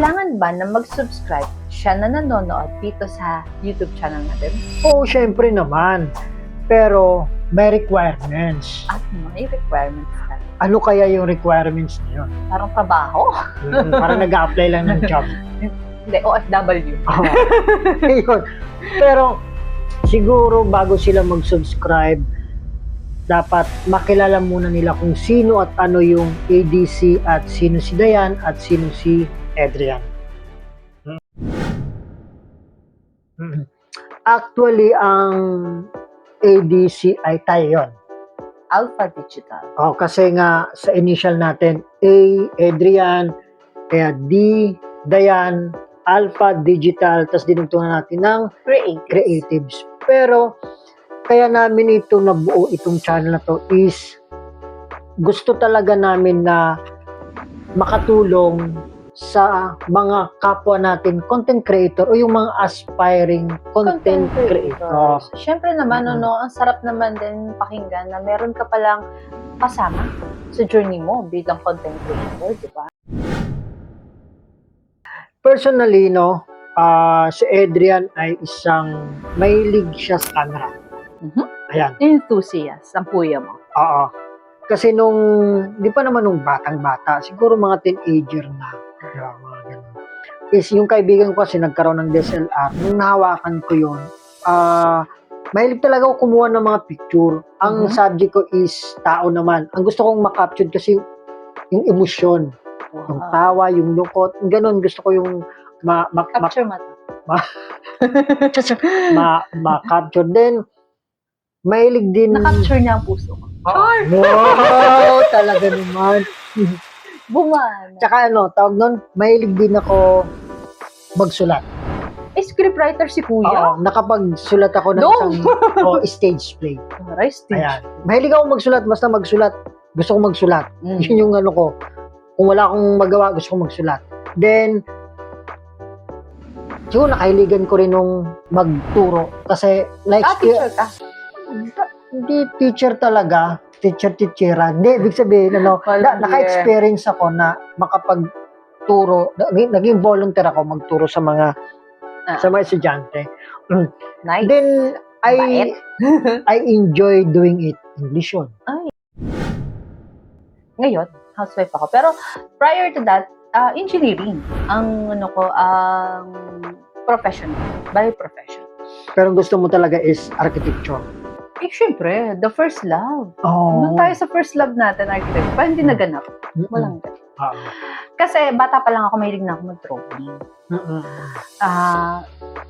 kailangan ba na mag-subscribe siya na nanonood dito sa YouTube channel natin? Oo, syempre naman. Pero may requirements. At may requirements ka. Ano kaya yung requirements na yun? Parang trabaho? Parang nag-a-apply lang ng job. Hindi, OFW. Oo. Ayun. Pero siguro bago sila mag-subscribe, dapat makilala muna nila kung sino at ano yung ADC at sino si Dayan at sino si Adrian. Actually, ang ADC ay tayo yun. Alpha Digital. Oh, kasi nga sa initial natin, A, Adrian, kaya D, Dayan, Alpha Digital, tapos dinugtungan natin ng Creatives. Pero, kaya namin ito nabuo, itong channel na to is gusto talaga namin na makatulong sa mga kapwa natin content creator o yung mga aspiring content creator. Siyempre naman, ang sarap naman din pakinggan na meron ka palang kasama sa journey mo bilang content creator, di ba? Personally, si Adrian ay isang mahilig siya sa camera. Ayan. Enthusiast, ang puya mo. Oo. Kasi di pa naman nung batang-bata, siguro mga teenager na, mga ganun. Is yung kaibigan ko kasi nagkaroon ng DSLR, nung nahawakan ko yun, mahilig talaga ako kumuha ng mga picture. Ang subject ko is tao naman. Ang gusto kong makapture kasi yung emosyon, yung tawa, yung lungkot, ganun. Gusto ko yung Capture mata. ma-capture din. Mahilig din. Na-capture niya ang puso ko. Wow, talaga naman. Bumana. Tsaka tawag nun, mahilig din ako magsulat. Scriptwriter si Kuya? Oo, nakapagsulat ako ng isang stage play. Ayan. Mahilig ako magsulat, basta magsulat. Gusto ko magsulat. Yun yung ko. Kung wala akong magawa, gusto ko magsulat. Then, siguro nakahiligan ko rin nung magturo. Kasi, teacher ka? Hindi teacher talaga. Teacher-teachera. Hindi, ibig sabihin, naka-experience ako na makapagturo. Naging volunteer ako magturo sa mga estudyante. Nice. Then, I enjoy doing it. English yun. Ngayon, housewife ako. Pero, prior to that, engineering. Ang profession. By profession. Pero gusto mo talaga is architecture. Syempre, the first love. Oh. Nung tayo sa first love natin, architecture, pa hindi naganap. Walang ganap. Kasi, bata pa lang ako, mahilig na ako mag-drawing.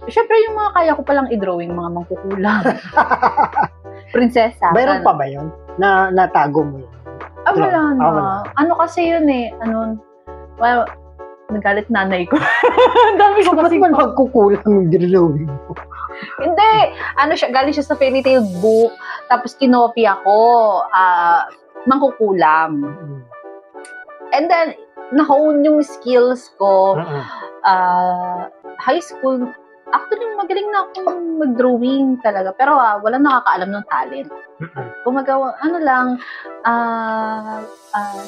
Syempre, yung mga kaya ko palang i-drawing, mga mangkukulang. Prinsesa. Mayroon pa ba yun? Natago mo yun? Wala na. Ano kasi yun well, nagalit nanay ko. Dami ko kasi man magkukulang yung drawing mo? Hindi. Galing siya sa fairy tale book. Tapos kinopya ko. Mangkukulam. And then, na-hone yung skills ko. High school, actually, magaling na akong mag-drawing talaga. Pero walang nakakaalam ng talent. Gumagawa,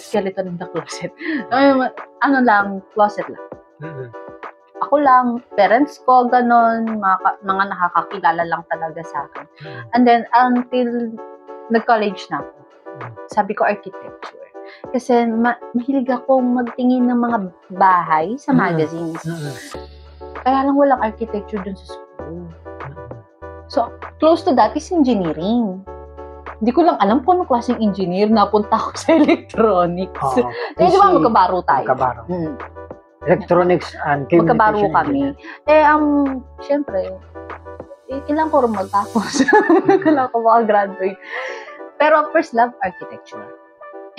skeleton in the closet. Closet lang. Ako lang, parents ko, ganon, mga nakakakilala lang talaga sa akin. And then, until nag-college na ako, sabi ko architecture. Kasi mahilig akong magtingin ng mga bahay sa magazines. Kaya lang walang architecture dun sa school. So, close to that is engineering. Hindi ko lang alam kung anong klaseng engineer, napunta ako sa electronics. Di ba magkabaro tayo? Magkabaro. Electronics and communication. Magkabaro kami. Siyempre, kailangan ko rin magtapos. Kailangan ko makagraduate. Pero first love, architecture.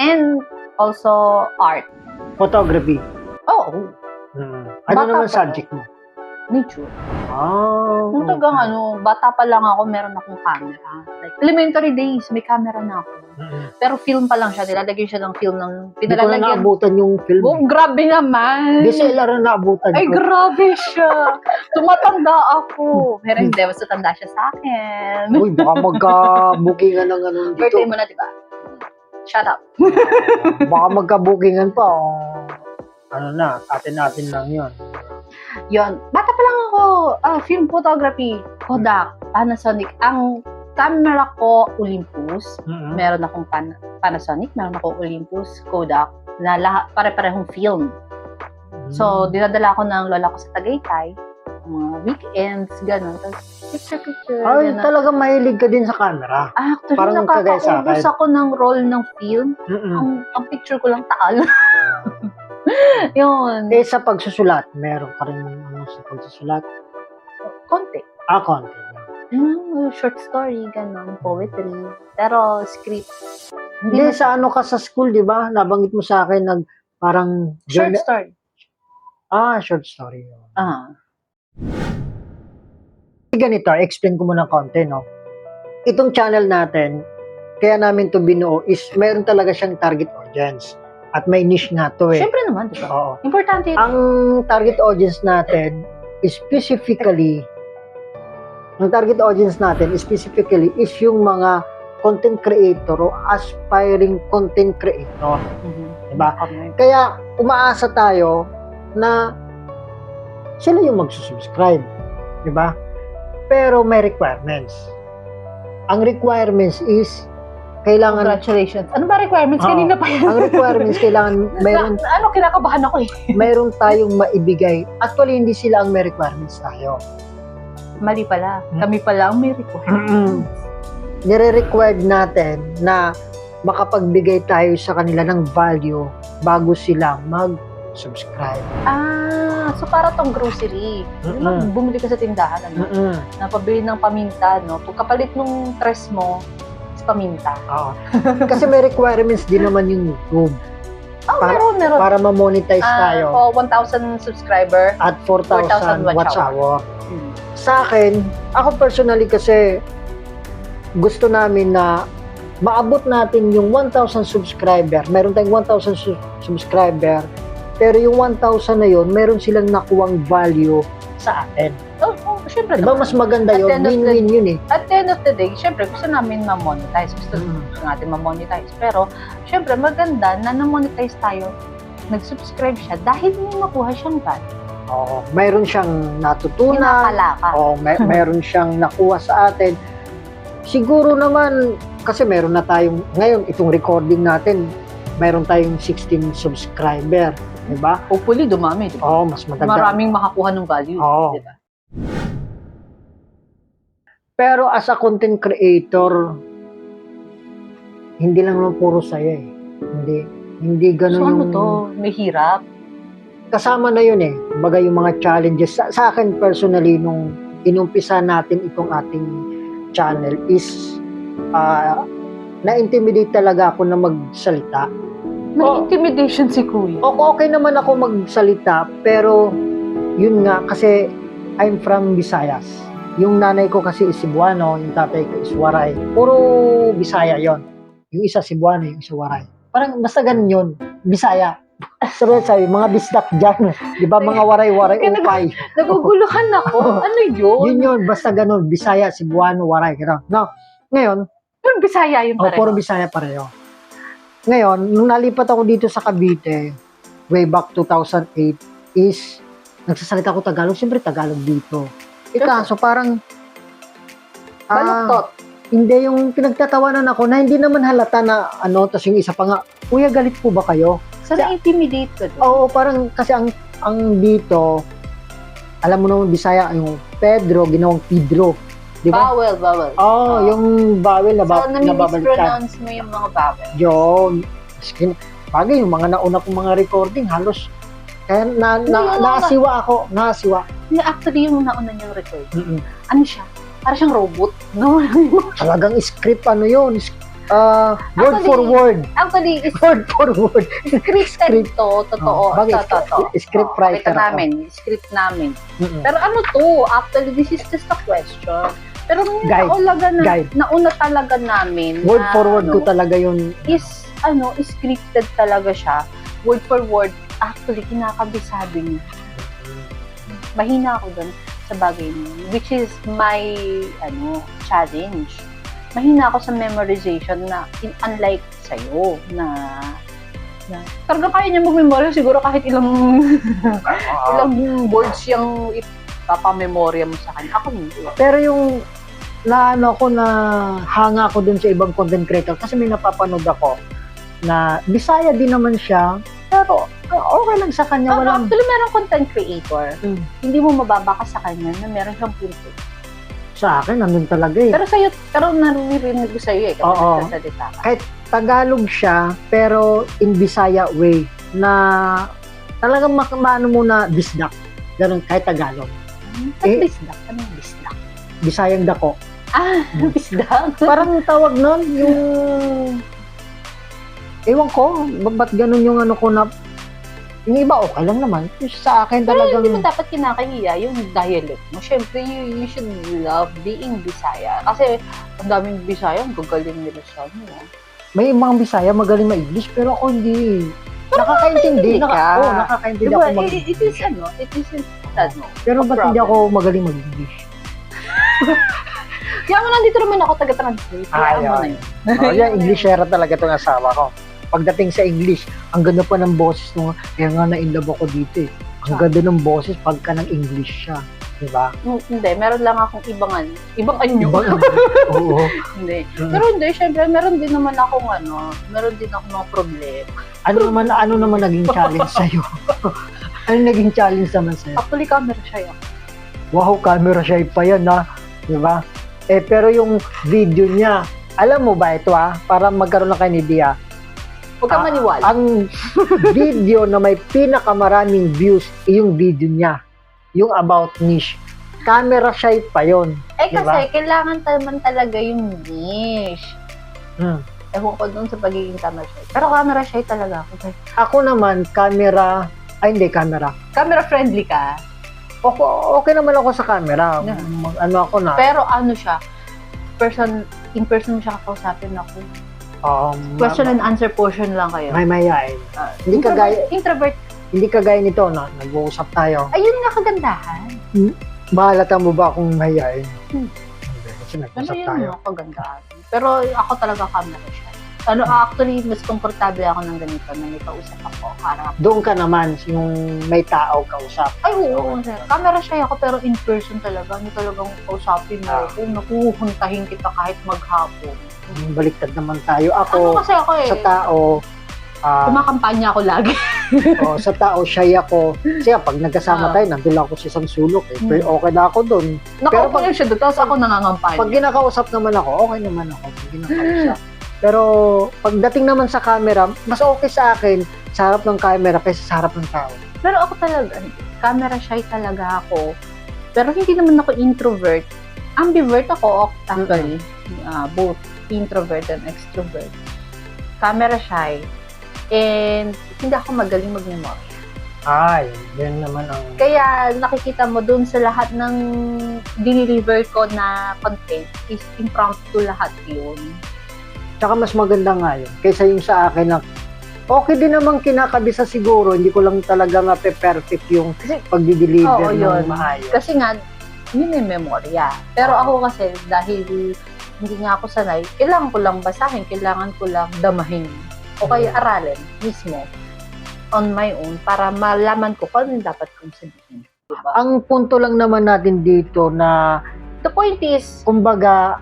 And also art. Photography. Oo. Ano naman subject mo? Nature. Nung bata pa lang ako, meron akong camera. Like, elementary days, may camera na ako. Pero film pa lang siya, nilalagyan siya ng film ng Hindi ko na naabutan yung film. Grabe naman. DSLR na naabutan ko. Ay, grabe siya. Tumatanda ako. Pero hindi, mas tanda siya sa akin. Uy, baka magka-bookingan ng dito. Birthday mo na, diba? Shut up. Baka magka-bookingan pa. ano na, atin-atin lang yun. Yon. Bata pa lang ako, film photography, Kodak, Panasonic. Ang camera ko, Olympus. Mm-mm. Meron akong Panasonic, meron akong Olympus, Kodak, na lahat, pare-parehong film. So, dinadala ko ng lola ko sa Tagaytay, mga weekends, gano'n. Tapos, picture. Ay, gano'n. talagang mahilig ka din sa camera. Actually, parang kagaya sa nakakaubos akin. ako ng roll ng film. Mm-mm. Ang picture ko lang taal. Yun. Eh, sa pagsusulat, meron ka rin sa pagsusulat? Konti. Konti. Short story, gano'n. Poetry. Pero, script. Hindi, sa ano ka sa school, di ba? Nabanggit mo sa akin, parang... Short story. Short story. Ah. Ganito, explain ko muna konti, no? Itong channel natin, kaya namin to binuo is meron talaga siyang target audience. At may niche nga to eh. Siyempre naman, di ba? Oo. Importante yun. Ang target audience natin specifically is yung mga content creator o aspiring content creator. Diba? Kaya umaasa tayo na sila yung magsusubscribe. Diba? Pero may requirements. Ang requirements is kailangan... Congratulations. Ano ba requirements? Kanina pa yan. Ang requirements, kailangan mayroon... Kinakabahan ako eh. Mayroon tayong maibigay. Actually, hindi sila ang may requirements tayo. Mali pala. Kami pala ang may requirements. Nire-required natin na makapagbigay tayo sa kanila ng value bago sila mag-subscribe. So para tong grocery. Bumili ka sa tindahan, napabili ng paminta, no? Pagkapalit nung tres mo, is paminta. Kasi may requirements din naman yung YouTube. Meron. Para ma-monetize tayo. 1,000 subscriber. At 4,000 watch hour. Sa akin, ako personally kasi gusto namin na maabot natin yung 1,000 subscriber. Meron tayong 1,000 subscriber, pero yung 1,000 na yun, meron silang nakuwang value sa atin. Syempre. Diba mas maganda yun? Win-win yun eh. At the end of the day, syempre gusto namin ma-monetize. Gusto natin ma-monetize. Pero, syempre maganda na na-monetize tayo. Nag-subscribe siya dahil may makuha siyang value. Mayroon siyang natutunan. Kinakalaka. Mayroon siyang nakuha sa atin. Siguro naman, kasi meron na tayong, ngayon, itong recording natin, mayroon tayong 16 subscriber. Diba? Hopefully, dumami. Diba? Mas madagdag. Maraming makakuha ng value. Diba? Pero as a content creator, hindi lang naman puro saya eh. Hindi ganun so, ano yung... to? May hirap? Kasama na yun eh. Kumbaga yung mga challenges. Sa akin personally, nung inumpisa natin itong ating channel is na-intimidate talaga ako na magsalita. May intimidation si Kuya. Okay naman ako magsalita, pero yun nga, kasi I'm from Visayas. Yung nanay ko kasi is Cebuano, yung tatay ko is Waray. Puro Bisaya yon. Yung isa Cebuano, yung isa Waray. Parang basta ganun yun, Bisaya. Sabi, mga bisdak dyan. Di ba mga Waray-Waray, upay. Naguguluhan ako. Ano yun? Yun, basta ganun. Bisaya, Cebuano, Waray. No. Ngayon, puro Bisaya yun pareho. Puro Bisaya pareho. Ngayon, nung nalipat ako dito sa Cavite, way back 2008, is nagsasalita ko Tagalog. Siyempre, Tagalog dito. So parang... baluktot. Hindi, yung pinagtatawanan ako na hindi naman halata na tapos yung isa pa nga, Kuya, galit po ba kayo? So, na-intimidate ka doon? Oo, parang kasi ang dito, alam mo naman, Bisaya, yung Pedro, ginawang Pedro. Diba? Bawel. Yung bawel na so, nababaliktad. nami-mispronounce mo yung mga bawel. Yun. Bagay, yung mga nauna kong mga recording, halos, kaya naasiwa ako. Actually, yung nauna niyang recording, ano siya? Para siyang robot. No? Talagang script, yun? Word for word. Actually, word for word. Script to, totoo. Script writer Script namin. Pero ano to? Actually, this is just a question. Pero nauna talaga namin. Word for word ko talaga yun. Is scripted talaga siya. Word for word. Actually, kinakabisado niya. Mahina ako dun sa bagay niya. Which is my, challenge. Mahina ako sa memorization na unlike sa'yo na Na, talaga kaya niya mag-memorya siguro kahit ilang words yung ipapamemorya mo sa kanya. Ako hindi. Pero yung naano ko na hanga ko dun sa ibang content creator kasi may napapanood ako na Bisaya din naman siya pero okay lang sa kanya. Walang... Actually, merong content creator. Hindi mo mababaka sa kanya na meron siyang punto. Sa akin, nandun talaga eh. Pero naririnig ko sa'yo eh. Kasi nagsasalita ka. Kahit Tagalog siya, pero in Bisaya way, na talagang maano mo na bisdak. Ganun, kahit Tagalog. Bisdak? Anong bisdak? Bisayang dako. Bisdak? Parang tawag nun, yung... Ewan ko, ba't ganun yung ano ko na... Yung iba, okay lang naman. Sa akin Pero talagang... hindi mo dapat kinakahiya yung dialect mo. Siyempre, you should love being Bisaya. Kasi, ang daming Bisaya, ang gagaling nila sa ano. May mga Bisaya magaling ma-English, pero ako hindi. Nakakaintindi ka. Oo, nakakaintindi Diba, ako it is Pero ba't hindi ako magaling mag-English? Kaya mo nandito naman ako taga-translate. Kaya mo na yun. Yan, Englishera talaga itong asawa ko. Pagdating sa English, ang ganda pa ng boses nung, kaya nga na-inlove ako dito eh. Ang ganda ng boses pagka ng English siya. Diba? Hindi, meron lang akong ibang anyo. Oo. Hindi. Pero hindi, syempre, meron din naman akong mga problema. Ano naman naging challenge sa'yo? Ano naging challenge naman sa'yo? Actually, camera shy ako. Wow, camera shy pa yan ha. Diba? Pero yung video niya, alam mo ba ito para magkaroon na kayo ni Dia, huwag kang maniwala. Ang video na may pinakamaraming views, yung video niya. Yung about niche. Camera shy pa yon. Diba? Kasi kailangan naman talaga yung niche. Ewan ko dun sa pagiging camera shy. Pero camera shy talaga ako. Ako naman, camera. Camera friendly ka? Okay naman ako sa camera. Ano ako na. Pero ano siya, in person mo siya kakausapin ako. Question and answer portion lang kayo. May mayayain. Hindi Introvert. Hindi kagaya nito na nag-uusap tayo. Ayun nga kagandahan. Mahalata mo ba kung mayayain? Kasi Ano nag-uusap yun tayo. nga kagandahan. Pero ako talaga camera siya. Actually, mas komportable ako ng ganito na may kausap ako. Harap. Doon ka naman, yung may tao kausap. Ay, oo, sir. Camera shy ako, pero in person talaga. Hindi talagang kausapin mo ako. Nakuhuntahin kita kahit maghapon. Baliktad naman tayo. Ano kasi ako eh? Sa tao, kumakampanya ako lagi. sa tao, shy ako. Kasi pag nagkasama tayo, nandun lang ako sa isang sulok eh. Pero okay na ako doon. Pero pag siya doon, tapos ako nangangampanya. Pag ginakausap naman ako, okay naman ako. Pag ginakausap. Pero pagdating naman sa camera, mas okay sa akin sa harap ng camera kaysa sa harap ng tao. Pero ako talaga, camera shy talaga ako. Pero hindi naman ako introvert. Ambivert ako actually. Both introvert and extrovert. Camera shy. And hindi ako magaling mag-memory. Ay, yan naman ang... Kaya nakikita mo dun sa lahat ng deliver ko na content is impromptu lahat yun. Tsaka mas maganda nga yun. Kaysa yung sa akin na okay din namang kinakabisa siguro. Hindi ko lang talaga perfect yung pagdi-deliver ng maayos. Kasi nga, yun yung memorya. Pero ako kasi, dahil hindi nga ako sanay, kailangan ko lang basahin, kailangan ko lang damahin. O kaya aralin mismo on my own para malaman ko kung ano yung dapat kong sabihin. Diba? Ang punto lang naman natin dito na the point is, kumbaga,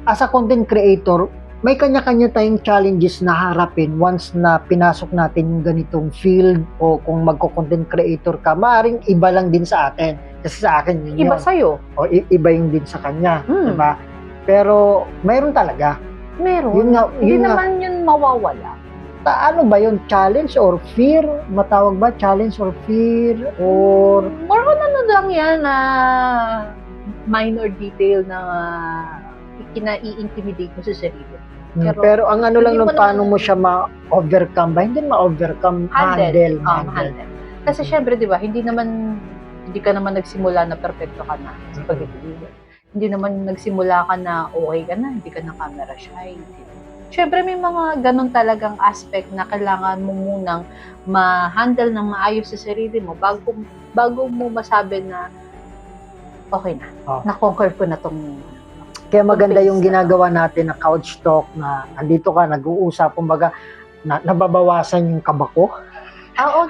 as a content creator, may kanya-kanya tayong challenges na harapin once na pinasok natin yung ganitong field o kung magko-content creator ka, maaaring iba lang din sa atin. Kasi sa akin yun iba sa'yo. O iba yung din sa kanya. Diba? Pero mayroon talaga. Meron. Hindi naman yun mawawala. Ano ba yun? Challenge or fear? Matawag ba? Challenge or fear? Or... More on ano lang yan na minor detail na i-intimidate mo sa sarili. Pero ang ano lang nung paano mo siya ma-overcome ba? Hindi ma-overcome, handle. Kasi syempre, di ba, hindi ka naman nagsimula na perfecto ka na sa pag-deliver. Hindi naman nagsimula ka na okay ka na, hindi ka na camera shy. Syempre, may mga ganun talagang aspect na kailangan mo munang ma-handle ng maayos sa sarili mo bago mo masabi na okay na, na-conquer ko na tong. Kaya maganda yung ginagawa natin na couch talk na andito ka, nag-uusap, kumbaga nababawasan yung kaba ko. Oo,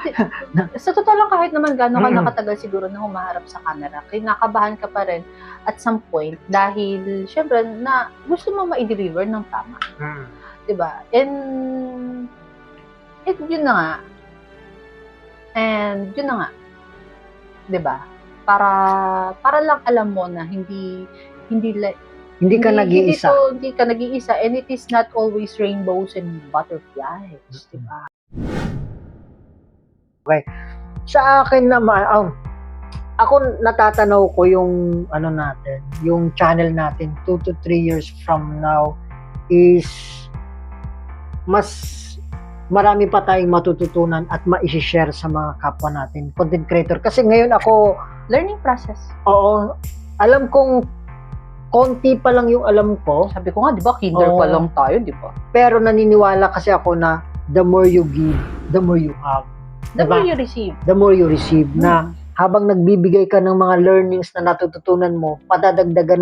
sa totoo lang kahit naman gano'n ka Mm. nakatagal siguro na humaharap sa camera, kinakabahan ka pa rin at some point dahil syempre na gusto mo ma-deliver ng tama, 'di ba? And yun na nga. And yun na nga, 'di ba? Para lang alam mo na hindi Ka nag-iisa. Hindi ka nag-iisa, and it is not always rainbows and butterflies, 'di ba? Sa akin naman, ako natatanaw ko yung ano natin, yung channel natin 2 to 3 years from now is mas marami pa tayong matututunan at ma-share sa mga kapwa natin, content creator. Kasi ngayon ako, Learning process. oo, alam kong konti pa lang yung alam ko, Sabi ko nga, 'di ba, kinder pa Oo. lang tayo, 'di ba? pero naniniwala kasi ako na the more you give, the more you have. The Diba? more you receive. The more you receive na habang nagbibigay ka ng mga learnings na natututunan mo, madadagdagan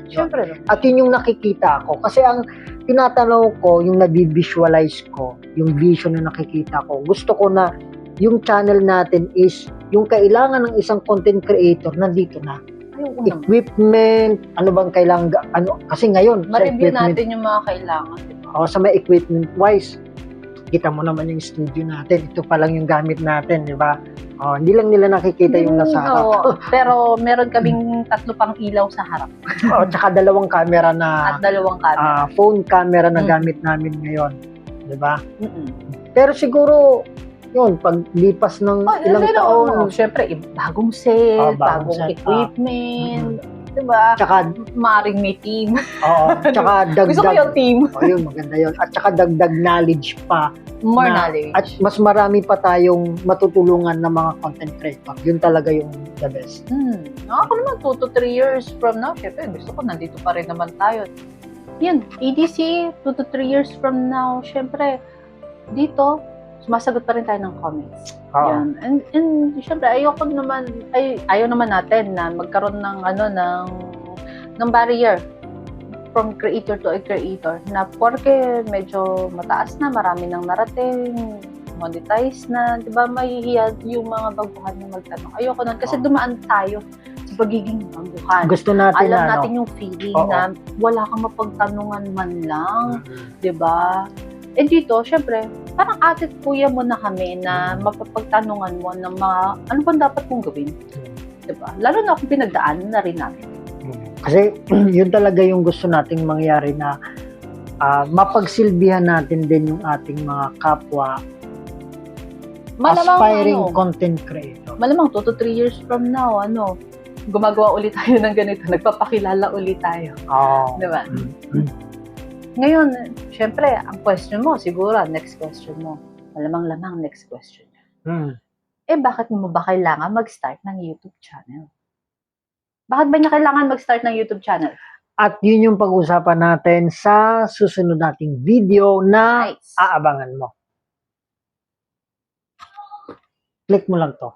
yun. Siyempre naman. At yun yung nakikita ko. Kasi ang tinatanaw ko, yung nabivisualize ko, yung vision na nakikita ko, gusto ko na yung channel natin is yung kailangan ng isang content creator, nandito na. Ayoko naman. Equipment, ano bang kailangan, kasi ngayon, sa Ma-review equipment, natin yung mga kailangan, 'di ba? sa may equipment wise, kita mo naman yung studio natin, ito pa lang yung gamit natin, di ba? Hindi lang nila nakikita yung nasa harap. Oo, pero meron kaming 3 pang ilaw sa harap Tsaka 2 camera na at 2 camera. phone camera na gamit namin ngayon, di ba? Mm-mm. Pero siguro yun, paglipas ng ilang taon, Siyempre, bagong set, bagong bagong set, equipment, 'di ba? tsaka Maring may team. tsaka Gusto ko yung dagdag, team. yun, maganda yun. At tsaka dagdag knowledge pa. More na- knowledge. At mas marami pa tayong matutulungan ng mga content creator. Yun talaga yung the best. Ako naman, 2 to 3 years from now, syempre, gusto ko nandito pa rin naman tayo. Yan, EDC, 2 to 3 years from now, syempre, dito, sumasagot pa rin tayo ng comments. Yan. And syempre, ayaw naman natin na magkaroon ng ng barrier from creator to a creator na porque medyo mataas na, marami nang narating, monetize na, 'di ba, mahihiya yung mga baguhan na magtanong. Ayoko nun kasi dumaan tayo sa pagiging baguhan. Gusto natin Alam na, natin yung feeling Oo. na wala kang mapagtanungan man lang, 'di ba? Eh dito, syempre, parang ate at kuya mo na kami na mapapagtanungan mo ng mga ano bang dapat mong gawin, 'di ba? Lalo na kung pinagdaanan na rin natin. Kasi yun talaga yung gusto nating mangyari na mapagsilbihan natin din yung ating mga kapwa aspiring content creator. Malamang 2 to 3 years from now, gumagawa ulit tayo ng ganito, nagpapakilala ulit tayo. Di ba? Ngayon, syempre, ang question mo, siguro, next question mo, malamang next question. Bakit mo ba kailangan mag-start ng YouTube channel? Bakit ba niya kailangan mag-start ng YouTube channel? At yun yung pag-usapan natin sa susunod nating video na Nice. aabangan mo. Click mo lang to.